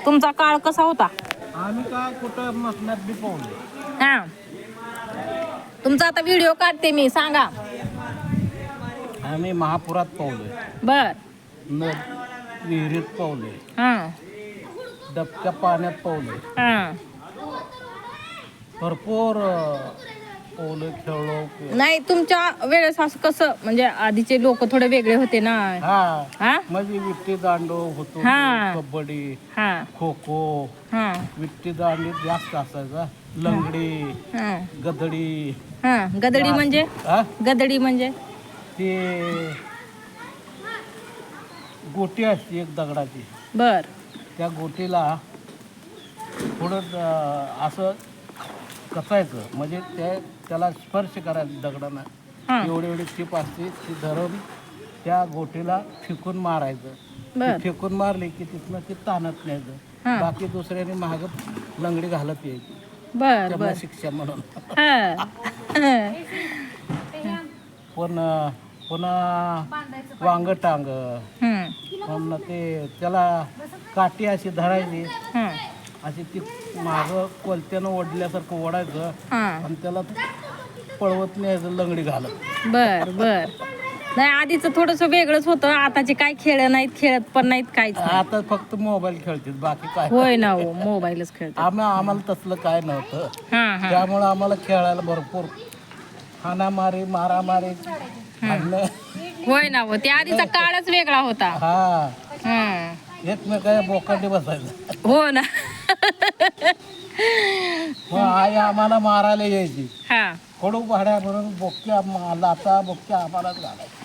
तुमचा काळ कसा होता? आम्ही काय कुठं मसनात बी पावले. हा, तुमचा आता व्हिडिओ काढते मी, सांगा. आम्ही महापुरात पावले, बर. विहिरीत पावले, हा डबक्या पाण्यात पावले, हा. भरपूर पावले, खेळलो. नाही, तुमच्या वेळेस असं कसं म्हणजे आधीचे लोक थोडे वेगळे होते ना. हा हा म्हणजे विट्टी दांडू होतो, हा. कबड्डी, हा खो खो, हा विट्टी दांडी जास्त असायचा, लंगडी, हा गदडी. हा. गदडी म्हणजे? हा गदडी म्हणजे ते गोटी असते एक दगडाची. बर. त्या गोटीला थोडं असं कसायचं, म्हणजे त्याला स्पर्श करायचं दगडांना. हा. एवढी एवढी चिप असते, ती धरून त्या गोटीला फेकून मारायचं. बर. फेकून मारली की तिथनं ती ताणत न्यायचं. हा. बाकी दुसऱ्याने माग लंगडी घालत यायची. बर त्यांना बर. शिक्षा म्हणून. हा. पुन्हा वांग टांग, पुन्हा ते त्याला काठी अशी धरायची, अशी ती मागं कोलत्यानं ओढल्यासारखं ओढायचं आणि त्याला पळवत न्यायचं लंगडी घालत. बर बर. नाही, आधीच थोडस वेगळंच होतं. आताचे काय खेळ नाहीत, खेळत पण नाहीत काहीच नाही. आता फक्त मोबाईल खेळतात, बाकी काय. होय ना, हो, मोबाईलच खेळतात. आम्हाला तसलं काय नव्हतं. हा. त्यामुळं आम्हाला खेळायला भरपूर हाणामारी, मारामारी, भांडणं. होय ना, हो, ते आधीचा काळच वेगळा होता. हा, हा. एकमेकाच्या बोकांडी बसायचं. हो ना. मग आई आम्हाला मारायला यायची. हा. कडू भाड्या म्हणून बोक्या लाता बोक्या आम्हालाच घालायची.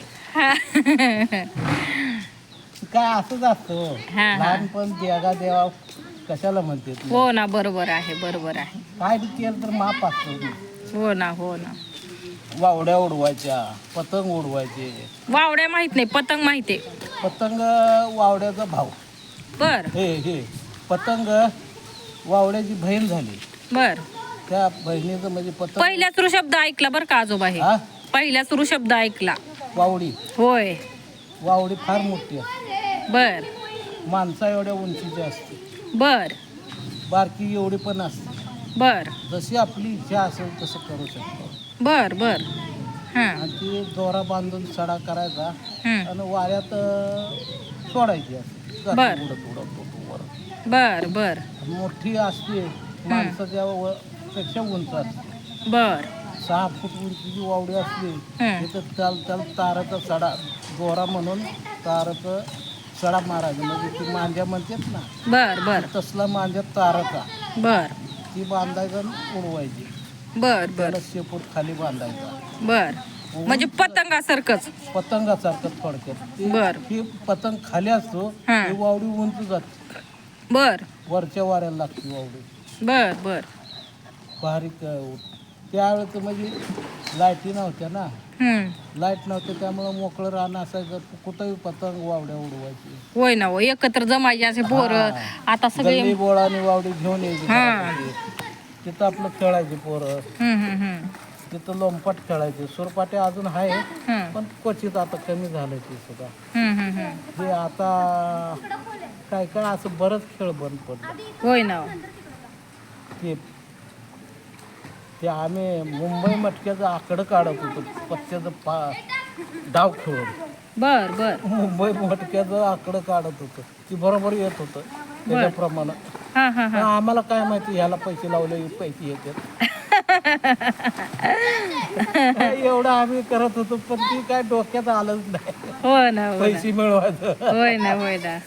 काय असंच असतं. हा. लहानपण देगा देवा कशाला म्हणते. हो ना, बरोबर आहे, बरोबर आहे. काय बी केलं तर माप असतो. हो ना, हो ना. वावड्या उडवायच्या, पतंग उडवायचे. वावड्या माहित नाही, पतंग माहिती. पतंग वावड्याचा भाऊ. बर हे पतंग वावड्याची बहीण झाली. बर. त्या बहिणीचं म्हणजे पतंग. पहिला सुरू शब्द ऐकला बर का आजोबा हे. हा, पहिला सुरू शब्द ऐकला. वावडी. होय. वावडी फार मोठी असते, बर माणसा एवढ्या उंचीची असते. बर बारकी एवढी पण असते. बर जशी आपली इच्छा असेल तसं करू शकतो. बर बर. हा. आणि ती दोरा बांधून सडा करायचा हम्म. आणि वाऱ्यात सोडायची असते. बर. उडत उडत उडत वर. बर बर मोठी असते, माणसाच्या पेक्षा उंच असते. बर. 6 फूट उंचीची वावडी असली हम्म. तिथं त्याला ताराचा सडा, दोरा म्हणून ताराचा सडा मारायचा. म्हणजे ती मांज्या म्हणतात ना, बर बर तसला मांज्या ताराचा बर ती बांधायचं आणि उडवायची. बर बर त्याला शेपूट खाली बांधायचा. बर. म्हणजे पतंगासारखंच. पतंगासारखं थोडक्यात. बर. ही पतंग खाली असतो, हा. ही वावडी उंच जाते, बर वरच्या वाऱ्याला लागते वावडी. बर बर. बारीक त्यावेळेस म्हणजे लाईटी नव्हत्या ना, हम्म. लाईट नव्हतं, त्यामुळं मोकळं रान असायचं. कुठंही पतंग वावड्या उडवायची. होय ना, हो, एकत्र जमायचे असे पोरं. आता सगळे गल्ली बोळाने वावडी घेऊन यायची हा. घरामध्ये. तिथं आपलं खेळायचे पोरं. हम्म. तिथं लोंपाट खेळायचे. सुरपाटे अजून आहे, हम्म. पण क्वचित आता कमी झालं ते सुद्धा. हम्म. ते आता काय काय असं बरंच खेळ बंद पडलं. होय ना, हो. ते आम्ही मुंबई मटक्याचं आकडं काढत होतो, पत्त्याचं डाव खेळून. बर बर. मुंबई मटक्याचं आकडं काढत होतं, ती बरोबर येत होतं त्याच्याप्रमाणे. हा हा हा. आम्हाला काय माहिती ह्याला पैसे लावले पैसे येतात. एवढं आम्ही करत होतो, पण ती काय डोक्यात आलंच नाही. हो ना, हो ना. पैसे मिळवायचं होय ना, होय ना.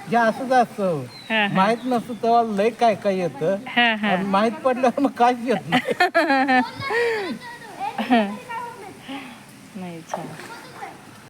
जे असंच असतं. हा, हा. माहित नसतं तेव्हा लय काय काय येतं, हा, हा. आणि माहित पडल्यावर मग काहीच येत नाही. नाही, छान.